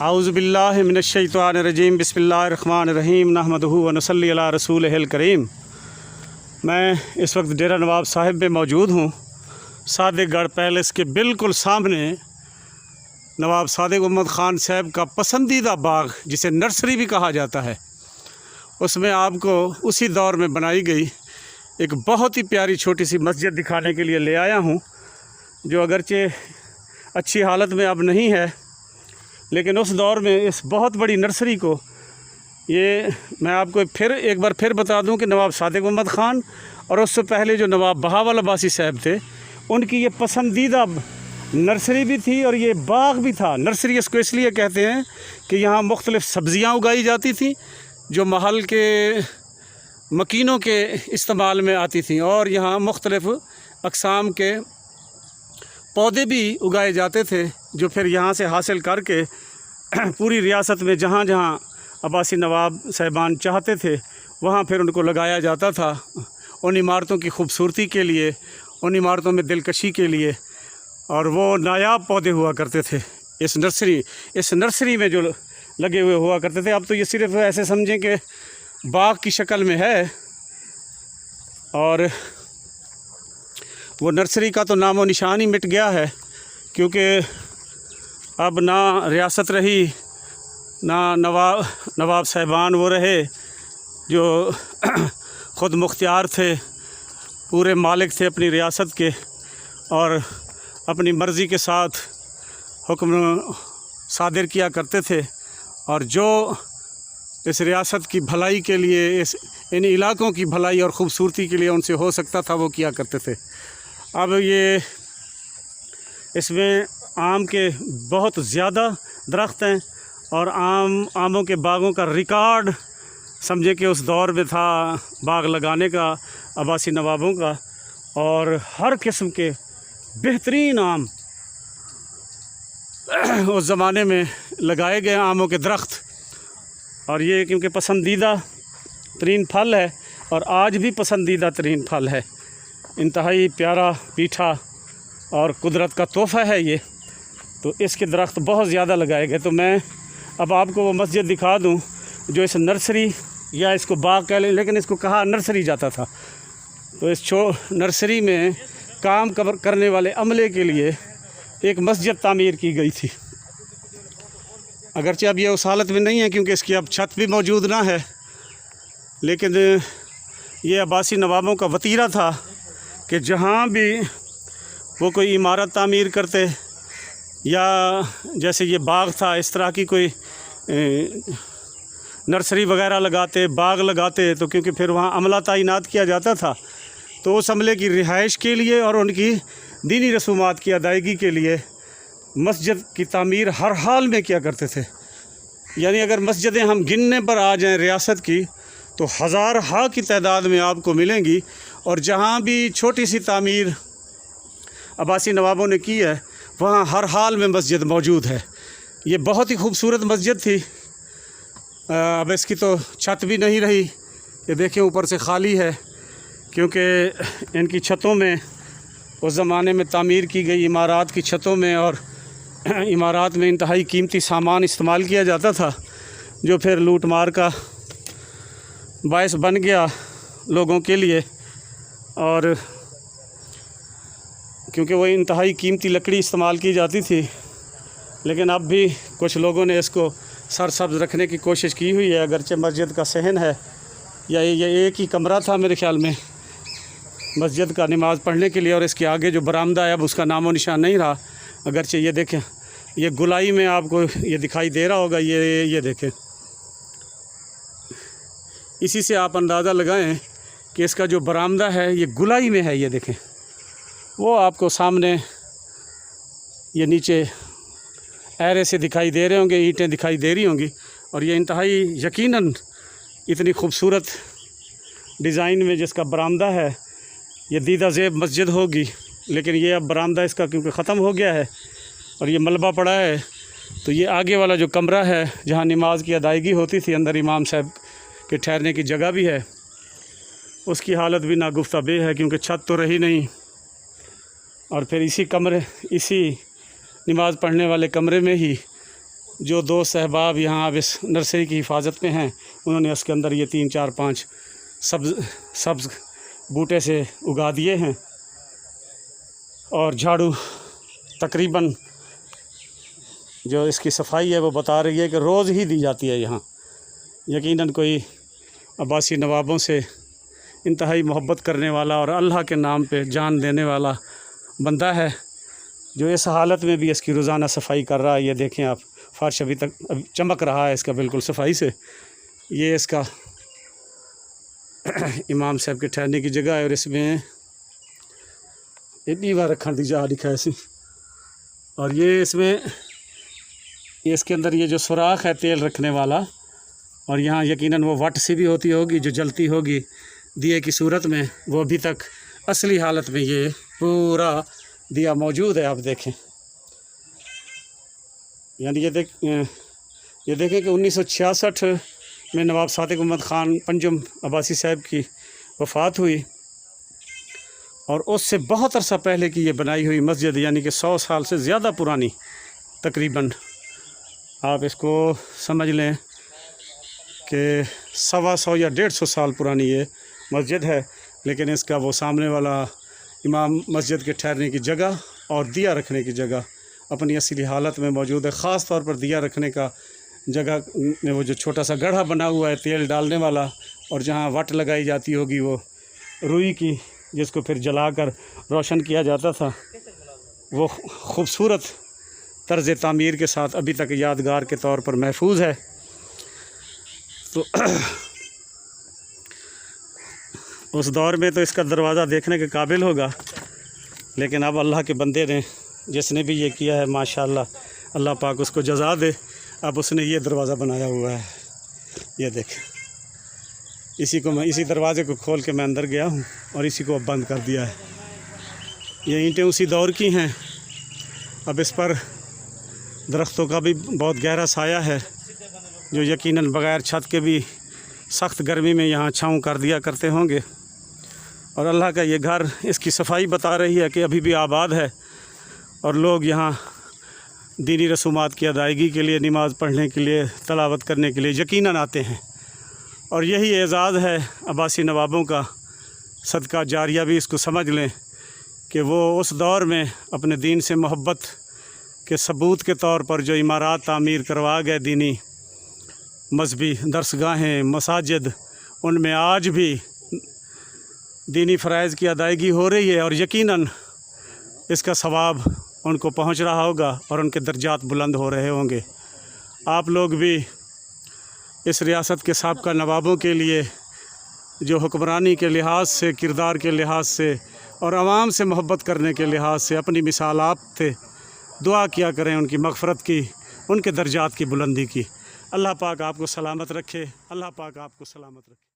आऊज़ुबिल्लाहि मिनश्शैतानिर्रजीम बिस्मिल्लाहिर्रहमानिर्रहीम नहमदुहु व नसल्ली अला रसूलिहिल करीम। मैं इस वक्त डेरा नवाब साहिब में मौजूद हूँ। सादिकगढ़ पैलेस के बिल्कुल सामने नवाब सादिक मोहम्मद ख़ान साहब का पसंदीदा बाग, जिसे नर्सरी भी कहा जाता है, उसमें आपको उसी दौर में बनाई गई एक बहुत ही प्यारी छोटी सी मस्जिद दिखाने के लिए ले आया हूँ, जो अगरचे अच्छी हालत में अब नहीं है, लेकिन उस दौर में इस बहुत बड़ी नर्सरी को, ये मैं आपको एक बार फिर बता दूं कि नवाब सादिक मोहम्मद ख़ान और उससे पहले जो नवाब बहावल अब्बासी साहब थे, उनकी ये पसंदीदा नर्सरी भी थी और ये बाग भी था। नर्सरी इसको इसलिए कहते हैं कि यहाँ मुख्तलिफ़ सब्ज़ियाँ उगाई जाती थी जो महल के मकीनों के इस्तेमाल में आती थी, और यहाँ मुख्तलिफ़ अक़साम के पौधे भी उगाए जाते थे जो फिर यहाँ से हासिल करके पूरी रियासत में जहाँ जहाँ अब्बासी नवाब साहिबान चाहते थे वहाँ फिर उनको लगाया जाता था, उन इमारतों की खूबसूरती के लिए, उन इमारतों में दिलकशी के लिए। और वो नायाब पौधे हुआ करते थे इस नर्सरी में जो लगे हुए हुआ करते थे। अब तो ये सिर्फ़ ऐसे समझें कि बाग की शक्ल में है, और वो नर्सरी का तो नामो निशान ही मिट गया है, क्योंकि अब ना रियासत रही, ना नवाब साहिबान वो रहे जो ख़ुद मुख्तियार थे, पूरे मालिक थे अपनी रियासत के, और अपनी मर्ज़ी के साथ हुक्म सादिर किया करते थे, और जो इस रियासत की भलाई के लिए, इन इलाक़ों की भलाई और ख़ूबसूरती के लिए उनसे हो सकता था वो किया करते थे। अब ये इसमें आम के बहुत ज़्यादा दरख्त हैं, और आमों के बागों का रिकॉर्ड समझे कि उस दौर में था बाग लगाने का अब्बासी नवाबों का, और हर किस्म के बेहतरीन आम उस ज़माने में लगाए गए आमों के दरख्त। और ये क्योंकि पसंदीदा तरीन फल है और आज भी पसंदीदा तरीन फल है, इंतहाई प्यारा मीठा और कुदरत का तोहफ़ा है ये, तो इसके दरख्त बहुत ज़्यादा लगाए गए। तो मैं अब आपको वो मस्जिद दिखा दूं जो इस नर्सरी, या इसको बाग कह लें, लेकिन इसको कहा नर्सरी जाता था। तो इस नर्सरी में काम करने वाले अमले के लिए एक मस्जिद तामीर की गई थी। अगरचे अब ये उस हालत में नहीं है क्योंकि इसकी अब छत भी मौजूद ना है, लेकिन ये अब्बासी नवाबों का वतीरा था कि जहाँ भी वो कोई इमारत तामीर करते, या जैसे ये बाग था, इस तरह की कोई नर्सरी वगैरह लगाते, बाग लगाते, तो क्योंकि फिर वहाँ अमला तैनात किया जाता था, तो उस अमले की रिहाइश के लिए और उनकी दीनी रसूमात की अदायगी के लिए मस्जिद की तामीर हर हाल में किया करते थे। यानी अगर मस्जिदें हम गिनने पर आ जाएं रियासत की, तो हज़ार हा की तादाद में आपको मिलेंगी, और जहाँ भी छोटी सी तामीर अब्बासी नवाबों ने की है वहाँ हर हाल में मस्जिद मौजूद है। ये बहुत ही खूबसूरत मस्जिद थी। अब इसकी तो छत भी नहीं रही, ये देखें ऊपर से ख़ाली है, क्योंकि इनकी छतों में उस ज़माने में तामीर की गई इमारत की छतों में और इमारत में इंतहाई कीमती सामान इस्तेमाल किया जाता था, जो फिर लूट मार का बायस बन गया लोगों के लिए। और क्योंकि वो इंतहाई कीमती लकड़ी इस्तेमाल की जाती थी, लेकिन अब भी कुछ लोगों ने इसको सरसब्ज़ रखने की कोशिश की हुई है। अगरचे मस्जिद का सहन है, या ये एक ही कमरा था मेरे ख़्याल में मस्जिद का नमाज़ पढ़ने के लिए, और इसके आगे जो बरामदा है अब उसका नामो निशान नहीं रहा। अगरचे ये देखें, ये गुलाई में आपको ये दिखाई दे रहा होगा, ये देखें, इसी से आप अंदाज़ा लगाएं कि इसका जो बरामदा है ये गुलाई में है। ये देखें, वो आपको सामने ये नीचे ऐरे से दिखाई दे रहे होंगे, ईंटें दिखाई दे रही होंगी, और ये इंतहाई यकीनन इतनी खूबसूरत डिज़ाइन में जिसका बरामदा है, ये दीदा ज़ेब मस्जिद होगी। लेकिन ये अब बरामदा इसका क्योंकि ख़त्म हो गया है और ये मलबा पड़ा है, तो ये आगे वाला जो कमरा है जहाँ नमाज की अदायगी होती थी, अंदर इमाम साहब के ठहरने की जगह भी है, उसकी हालत भी नागुफ्ता बे है, क्योंकि छत तो रही नहीं। और फिर इसी नमाज़ पढ़ने वाले कमरे में ही जो दोस्त अहबाब यहाँ अब इस नर्सरी की हिफाजत में हैं, उन्होंने इसके अंदर ये 3 4 5 सब्ज़ बूटे से उगा दिए हैं। और झाड़ू तकरीबन जो इसकी सफाई है वो बता रही है कि रोज़ ही दी जाती है यहाँ। यकीनन कोई अब्बासी नवाबों से इंतहाई मोहब्बत करने वाला और अल्लाह के नाम पे जान देने वाला बंदा है, जो इस हालत में भी इसकी रोज़ाना सफाई कर रहा है। ये देखें आप, फ़र्श अभी चमक रहा है इसका बिल्कुल सफाई से। ये इसका इमाम साहब के ठहरने की जगह है और इसमें ये दीवार रखा दी जा दिखा ऐसी। और ये इसमें इसके अंदर ये जो सुराख है तेल रखने वाला, और यहाँ यकीनन वो वट सी भी होती होगी जो जलती होगी दिए की सूरत में, वो अभी तक असली हालत में ये पूरा दिया मौजूद है। आप देखें, यानी ये देखें कि 1966 में नवाब सादिक मोहम्मद ख़ान पंजुम अब्बासी साहब की वफ़ात हुई, और उससे बहुत अरसा पहले की ये बनाई हुई मस्जिद, यानी कि 100 साल से ज़्यादा पुरानी, तकरीबन आप इसको समझ लें कि 125 या 150 साल पुरानी ये मस्जिद है। लेकिन इसका वो सामने वाला इमाम मस्जिद के ठहरने की जगह और दिया रखने की जगह अपनी असली हालत में मौजूद है। ख़ास तौर पर दिया रखने का जगह में वो जो छोटा सा गड्ढा बना हुआ है तेल डालने वाला, और जहाँ वट लगाई जाती होगी वो रुई की, जिसको फिर जलाकर रोशन किया जाता था, वो ख़ूबसूरत तर्ज़ तामीर के साथ अभी तक यादगार के तौर पर महफूज है। तो उस दौर में तो इसका दरवाज़ा देखने के काबिल होगा, लेकिन अब अल्लाह के बंदे ने, जिसने भी ये किया है माशाअल्लाह, अल्लाह पाक उसको जज़ा दे, अब उसने ये दरवाज़ा बनाया हुआ है। ये देखें, इसी दरवाज़े को खोल के मैं अंदर गया हूँ और इसी को अब बंद कर दिया है। ये ईंटें उसी दौर की हैं। अब इस पर दरख्तों का भी बहुत गहरा साया है, जो यकीनन बग़ैर छत के भी सख्त गर्मी में यहाँ छाँव कर दिया करते होंगे। और अल्लाह का ये घर, इसकी सफाई बता रही है कि अभी भी आबाद है, और लोग यहाँ दीनी रसूमात की अदायगी के लिए, नमाज़ पढ़ने के लिए, तलावत करने के लिए यकीनन आते हैं। और यही एज़ाज़ है अब्बासी नवाबों का, सदका जारिया भी इसको समझ लें कि वो उस दौर में अपने दीन से मोहब्बत के सबूत के तौर पर जो इमारात तामीर करवा गए, दीनी मजहबी दरसगाहें, मसाजिद, उनमें आज भी दीनी फ़राइज़ की अदायगी हो रही है, और यकीनन इसका सवाब उनको पहुंच रहा होगा और उनके दर्जात बुलंद हो रहे होंगे। आप लोग भी इस रियासत के साबका नवाबों के लिए, जो हुक्मरानी के लिहाज से, किरदार के लिहाज से और आवाम से मोहब्बत करने के लिहाज से अपनी मिसाल आप थे, दुआ किया करें उनकी मग़फ़रत की, उनके दर्जात की बुलंदी की। अल्लाह पाक आपको सलामत रखे, अल्लाह पाक आपको सलामत रखे।